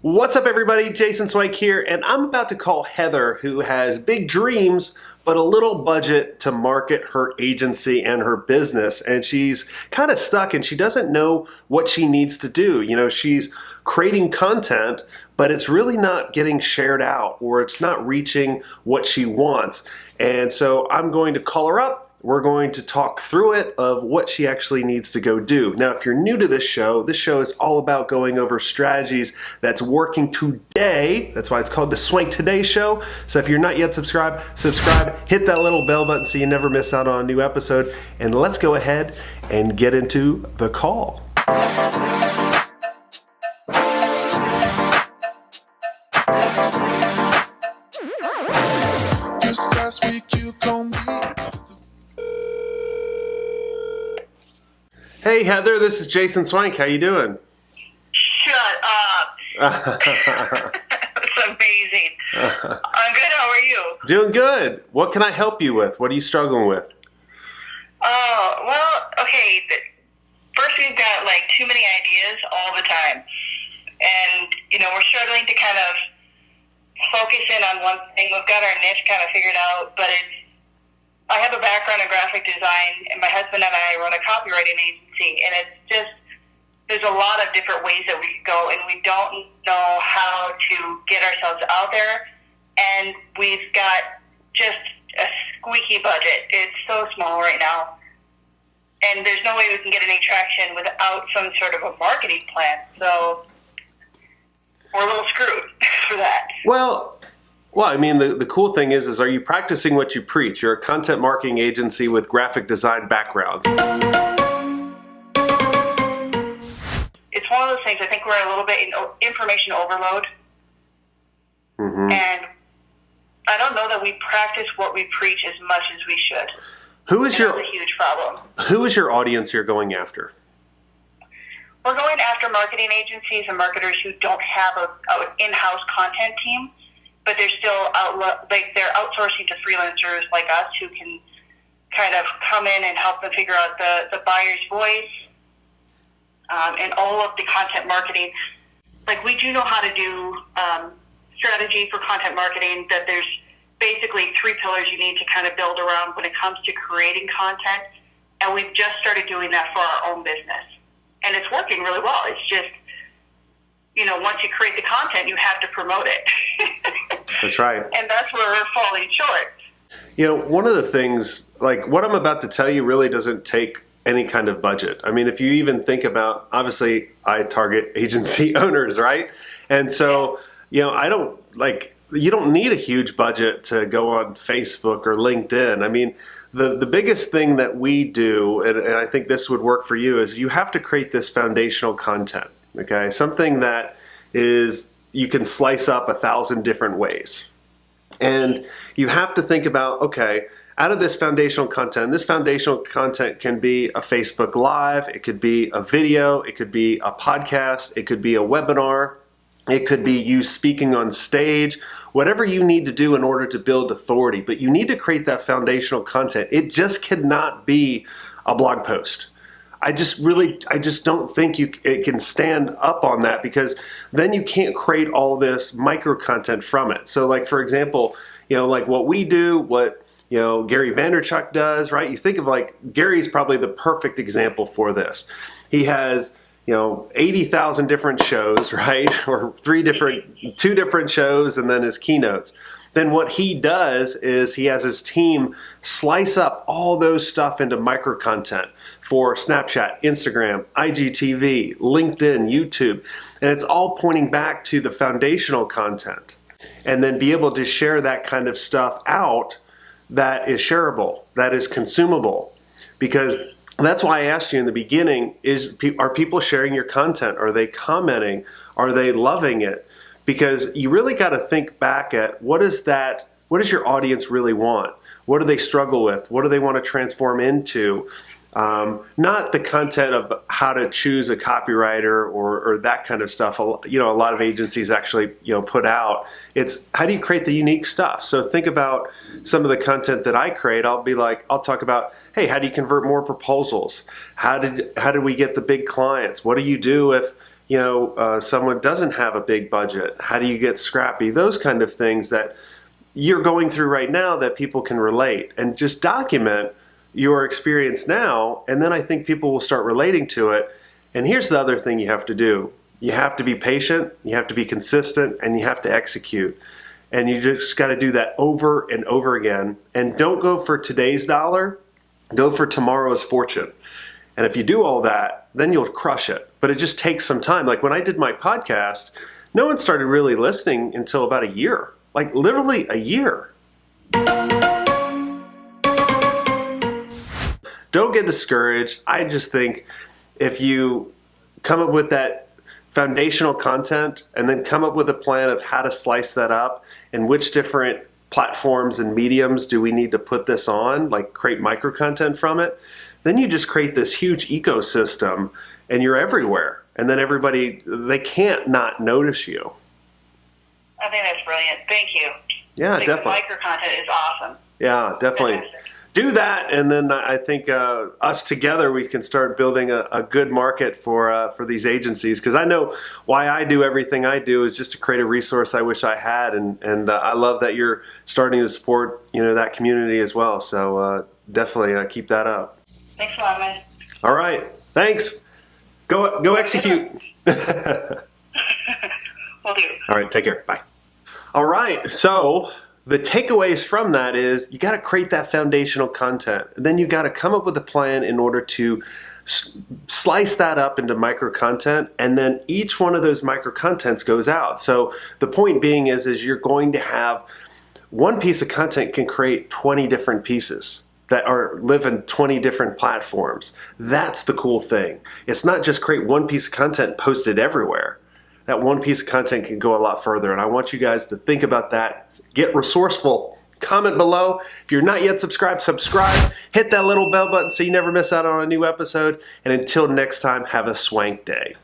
What's up, everybody? Jason Swenk here, and I'm about to call Heather, who has big dreams but a little budget to market her agency and her business. And she's kind of stuck and she doesn't know what she needs to do. You know, she's creating content, but it's really not getting shared out or it's not reaching what she wants. And so I'm going to call her up. We're going to talk through it of what she actually needs to go do. Now, if you're new to this show is all about going over strategies that's working today. That's why it's called the Swenk Today Show. So if you're not yet subscribed, hit that little bell button so you never miss out on a new episode. And let's go ahead and get into the call. Just last week you told me. Hey Heather, this is Jason Swenk. How you doing? Shut up. That's amazing. I'm good. How are you? Doing good. What can I help you with? What are you struggling with? Oh, well, okay. First, we've got like too many ideas all the time. And, you know, we're struggling to kind of focus in on one thing. We've got our niche kind of figured out, but I have a background in graphic design, and my husband and I run a copywriting agency, and it's just, there's a lot of different ways that we could go, and we don't know how to get ourselves out there, and we've got just a squeaky budget. It's so small right now, and there's no way we can get any traction without some sort of a marketing plan, so we're a little screwed for that. Well, I mean, the cool thing is are you practicing what you preach? You're a content marketing agency with graphic design background. It's one of those things, I think we're a little bit in information overload. Mm-hmm. And I don't know that we practice what we preach as much as we should. That's a huge problem. Who is your audience you're going after? We're going after marketing agencies and marketers who don't have an in-house content team, but they're still they're outsourcing to freelancers like us who can kind of come in and help them figure out the buyer's voice and all of the content marketing. Like, we do know how to do strategy for content marketing, that there's basically 3 pillars you need to kind of build around when it comes to creating content, and we've just started doing that for our own business. And it's working really well. It's just, you know, once you create the content, you have to promote it. That's right. And that's where we're falling short. You know, one of the things, like what I'm about to tell you really doesn't take any kind of budget. I mean, if you even think about, obviously I target agency owners, right? And so, you know, you don't need a huge budget to go on Facebook or LinkedIn. I mean, the biggest thing that we do, and I think this would work for you, is you have to create this foundational content, okay? Something that is, you can slice up 1,000 different ways. And you have to think about, okay, out of this foundational content can be a Facebook Live, it could be a video, it could be a podcast, it could be a webinar, it could be you speaking on stage, whatever you need to do in order to build authority. But you need to create that foundational content. It just cannot be a blog post. I just don't think it can stand up on that, because then you can't create all this micro content from it. So like, for example, you know, like what we do, what, you know, Gary Vaynerchuk does, right? You think of like, Gary's probably the perfect example for this. He has, you know, 80,000 different shows, right? Or 2 different shows, and then his keynotes. Then what he does is he has his team slice up all those stuff into micro content for Snapchat, Instagram, IGTV, LinkedIn, YouTube. And it's all pointing back to the foundational content. And then be able to share that kind of stuff out that is shareable, that is consumable. Because that's why I asked you in the beginning, are people sharing your content? Are they commenting? Are they loving it? Because you really got to think back at what does your audience really want? What do they struggle with? What do they want to transform into? Not the content of how to choose a copywriter or that kind of stuff. You know, a lot of agencies actually, you know, put out. It's how do you create the unique stuff? So think about some of the content that I create. I'll talk about, hey, how do you convert more proposals? How did we get the big clients? What do you do if someone doesn't have a big budget? How do you get scrappy? Those kind of things that you're going through right now that people can relate, and just document your experience now. And then I think people will start relating to it. And here's the other thing you have to do. You have to be patient, you have to be consistent, and you have to execute. And you just got to do that over and over again. And don't go for today's dollar, go for tomorrow's fortune. And if you do all that, then you'll crush it. But it just takes some time. Like when I did my podcast, no one started really listening until about a year. Like literally a year. Don't get discouraged. I just think if you come up with that foundational content and then come up with a plan of how to slice that up and which different platforms and mediums do we need to put this on, like create micro content from it, then you just create this huge ecosystem and you're everywhere. And then everybody, they can't not notice you. I think that's brilliant. Thank you. Yeah, definitely. Micro content is awesome. Yeah, definitely. Fantastic. Do that, and then I think us together we can start building a good market for these agencies. Because I know why I do everything I do is just to create a resource I wish I had, and I love that you're starting to support that community as well. So definitely keep that up. Thanks a lot, man. All right, thanks. Go execute. Will do. All right, take care. Bye. All right, so the takeaways from that is you got to create that foundational content. Then you got to come up with a plan in order to slice that up into micro content, and then each one of those micro contents goes out. So the point being is you're going to have one piece of content can create 20 different pieces that live in 20 different platforms. That's the cool thing. It's not just create one piece of content, post it everywhere. That one piece of content can go a lot further, and I want you guys to think about that. Get resourceful. Comment below. If you're not yet subscribed, subscribe. Hit that little bell button so you never miss out on a new episode. And until next time, have a swank day.